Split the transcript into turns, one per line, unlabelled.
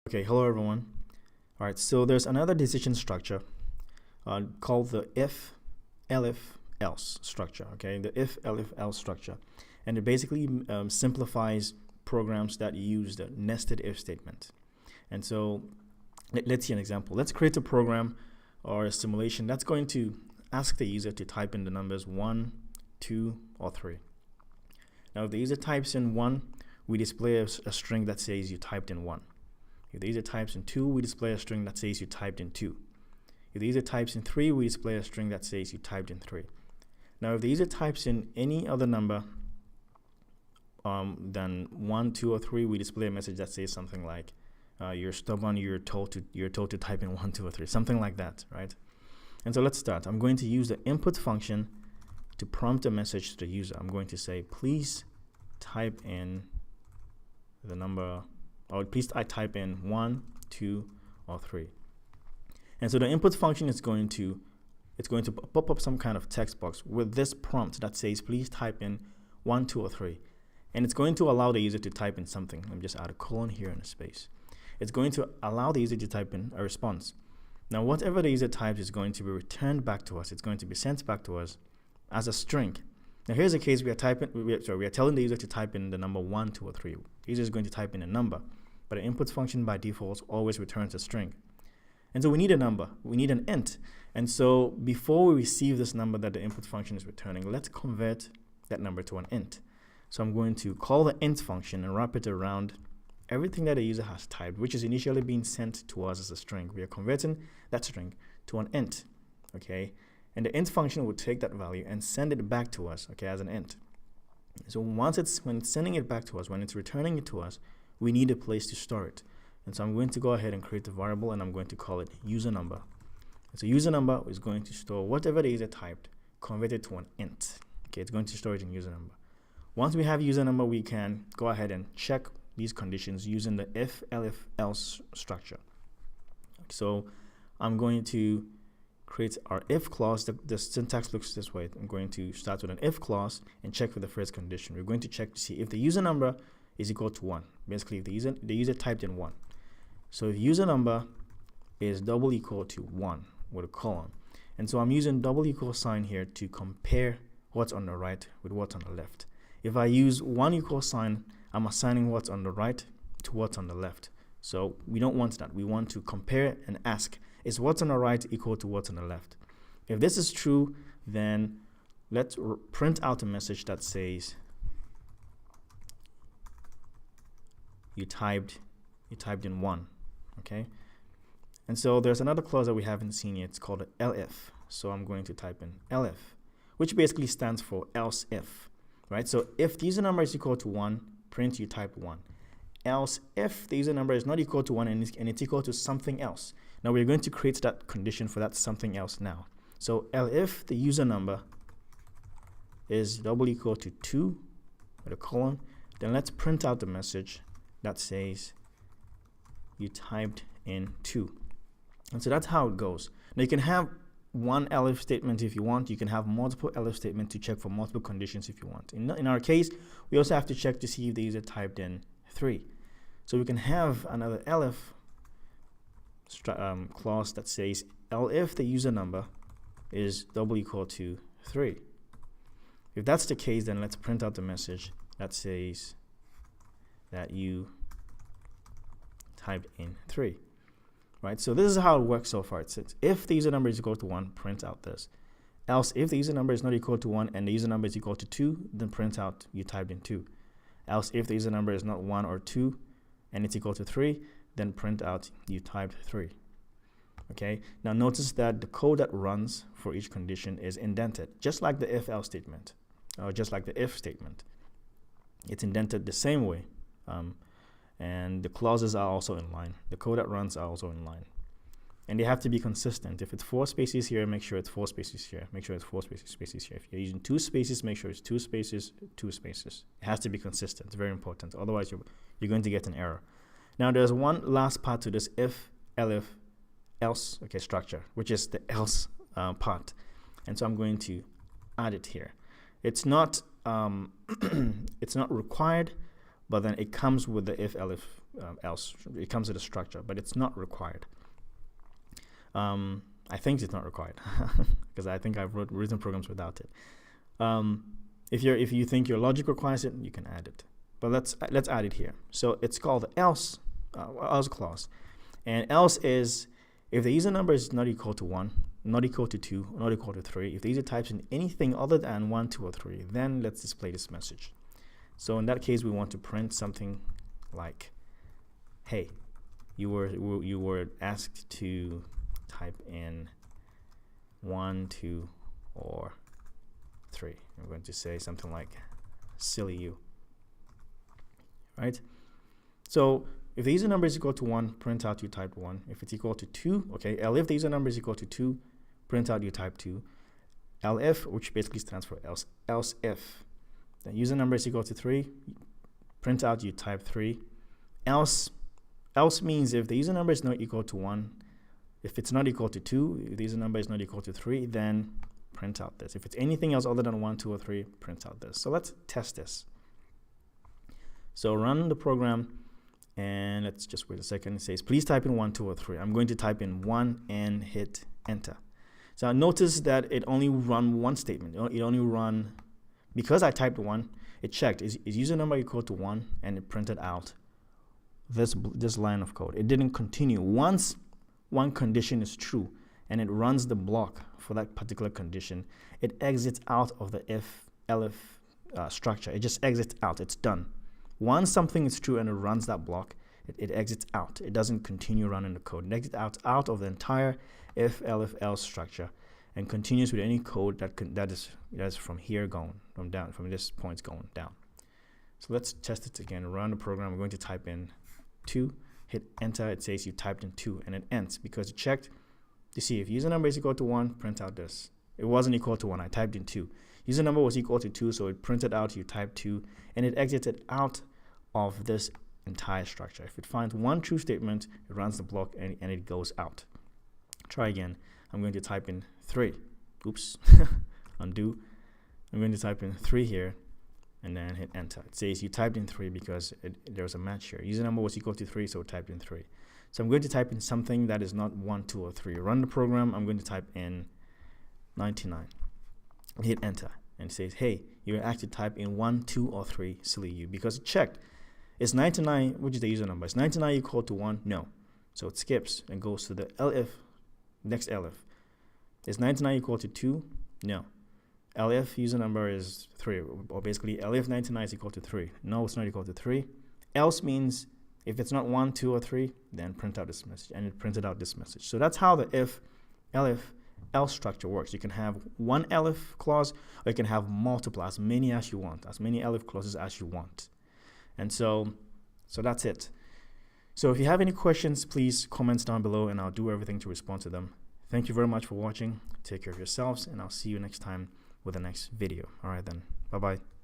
Okay, hello everyone. All right, so there's another decision structure called the if-elif-else structure. Okay, the if-elif-else structure, and it basically simplifies programs that use the nested if statement. And so let's see an example. Let's create a program or a simulation that's going to ask the user to type in the numbers 1, 2, or 3. Now, if the user types in 1, we display a string that says you typed in 1. If the user types in 2, we display a string that says you typed in 2. If the user types in 3, we display a string that says you typed in 3. Now, if the user types in any other number than 1, 2, or 3, we display a message that says something like, "You're stubborn. You're told to type in 1, 2, or 3," something like that, right? And so let's start. I'm going to use the input function to prompt a message to the user. I'm going to say, "Please type in the number." Or please I type in 1, 2, or 3. And so the input function is going to pop up some kind of text box with this prompt that says, "Please type in 1, 2, or 3." And it's going to allow the user to type in something. Let me just add a colon here in a space. It's going to allow the user to type in a response. Now, whatever the user types is going to be returned back to us. It's going to be sent back to us as a string. Now, here's a case we are telling the user to type in the number 1, 2, or 3. The user is going to type in a number, but the input function by default always returns a string. And so we need a number. We need an int. And so before we receive this number that the input function is returning, let's convert that number to an int. So I'm going to call the int function and wrap it around everything that the user has typed, which is initially being sent to us as a string. We are converting that string to an int, okay? And the int function will take that value and send it back to us, okay, as an int. So when it's sending it back to us, when it's returning it to us, we need a place to store it. And so I'm going to go ahead and create a variable, and I'm going to call it user number. And so user number is going to store whatever the user typed, convert it to an int. Okay, it's going to store it in user number. Once we have user number, we can go ahead and check these conditions using the if-elif-else structure. So I'm going to create our if clause. The syntax looks this way. I'm going to start with an if clause and check for the first condition. We're going to check to see if the user number is equal to 1. Basically, if the user typed in 1. So if user number is double equal to 1 with a colon. And so I'm using double equal sign here to compare what's on the right with what's on the left. If I use 1 equal sign, I'm assigning what's on the right to what's on the left. So we don't want that. We want to compare and ask, is what's on the right equal to what's on the left? If this is true, then let's print out a message that says you typed in 1, okay? And so there's another clause that we haven't seen yet. It's called elif. So I'm going to type in elif, which basically stands for else if, right? So if the user number is equal to 1, print you type 1. Else if the user number is not equal to 1 and it's equal to something else. Now we're going to create that condition for that something else now. So elif the user number is double equal to 2 with a colon, then let's print out the message that says you typed in 2. And so that's how it goes. Now you can have one elif statement if you want. You can have multiple elif statements to check for multiple conditions if you want. In our case, we also have to check to see if the user typed in 3. So we can have another elif clause that says elif the user number is double equal to 3. If that's the case, then let's print out the message that says that you typed in 3. Right, so this is how it works so far. It says if the user number is equal to 1, print out this. Else, if the user number is not equal to 1 and the user number is equal to 2, then print out you typed in 2. Else, if the user number is not 1 or 2 and it's equal to 3, then print out you typed 3. Okay, now notice that the code that runs for each condition is indented, just like the if-else statement, or just like the if statement. It's indented the same way. And the clauses are also in line. The code that runs are also in line. And they have to be consistent. If it's 4 spaces here, make sure it's 4 spaces here. Make sure it's 4 spaces here. If you're using 2 spaces, make sure it's 2 spaces, 2 spaces. It has to be consistent. It's very important. Otherwise, you're going to get an error. Now, there's one last part to this if-elif-else structure, which is the else part. And so I'm going to add it here. It's not it's not required, but then it comes with the if-elif else. It comes with a structure, but it's not required. I think it's not required because I think I've written programs without it. If you think your logic requires it, you can add it. But let's add it here. So it's called else clause, and else is if the user number is not equal to 1, not equal to 2, not equal to 3. If the user types in anything other than 1, 2, or 3, then let's display this message. So in that case, we want to print something like, "Hey, you were asked to type in 1, 2, or 3. I'm going to say something like, "Silly you." Right? So if the user number is equal to 1, print out you typed 1. If it's equal to 2, okay, elif the user number is equal to 2, print out you type 2. Elif, which basically stands for else if the user number is equal to 3, print out you type 3. Else means if the user number is not equal to 1, if it's not equal to 2, if the user number is not equal to 3, then print out this. If it's anything else other than 1, 2, or 3, print out this. So let's test this. So run the program, and let's just wait a second. It says, "Please type in 1, 2, or 3. I'm going to type in 1 and hit enter. So notice that it only run one statement. It only run, because I typed 1, it checked, is user number equal to 1, and it printed out this line of code. It didn't continue. Once one condition is true, and it runs the block for that particular condition, it exits out of the if-elif structure. It just exits out. It's done. Once something is true and it runs that block, it exits out. It doesn't continue running the code. It exits out of the entire if-elif-else structure and continues with any code that is from here going, from this point going down. So let's test it again. Run the program. We're going to type in 2, hit enter. It says you typed in 2, and it ends because it checked. You see, if user number is equal to 1, print out this. It wasn't equal to 1. I typed in 2. User number was equal to 2, so it printed out you typed 2, and it exited out of this entire structure. If it finds one true statement, it runs the block and it goes out. Try again. I'm going to type in 3. Oops. Undo. I'm going to type in 3 here and then hit enter. It says you typed in 3 because there's a match here. User number was equal to 3, so it typed in 3. So I'm going to type in something that is not 1, 2, or 3. Run the program. I'm going to type in 99. Hit enter. And it says, "Hey, you were asked to type in 1, 2, or 3, silly you," because it checked. Is 99, which is the user number, is 99 equal to 1? No. So it skips and goes to the elif, next elif. Is 99 equal to 2? No. Elif user number is 3, or basically elif 99 is equal to 3. No, it's not equal to 3. Else means if it's not 1, 2, or 3, then print out this message, and it printed out this message. So that's how the if-elif-else structure works. You can have one elif clause, or you can have multiple, as many as you want, as many elif clauses as you want. And so that's it. So if you have any questions, please comment down below and I'll do everything to respond to them. Thank you very much for watching. Take care of yourselves, and I'll see you next time with the next video. All right then. Bye-bye.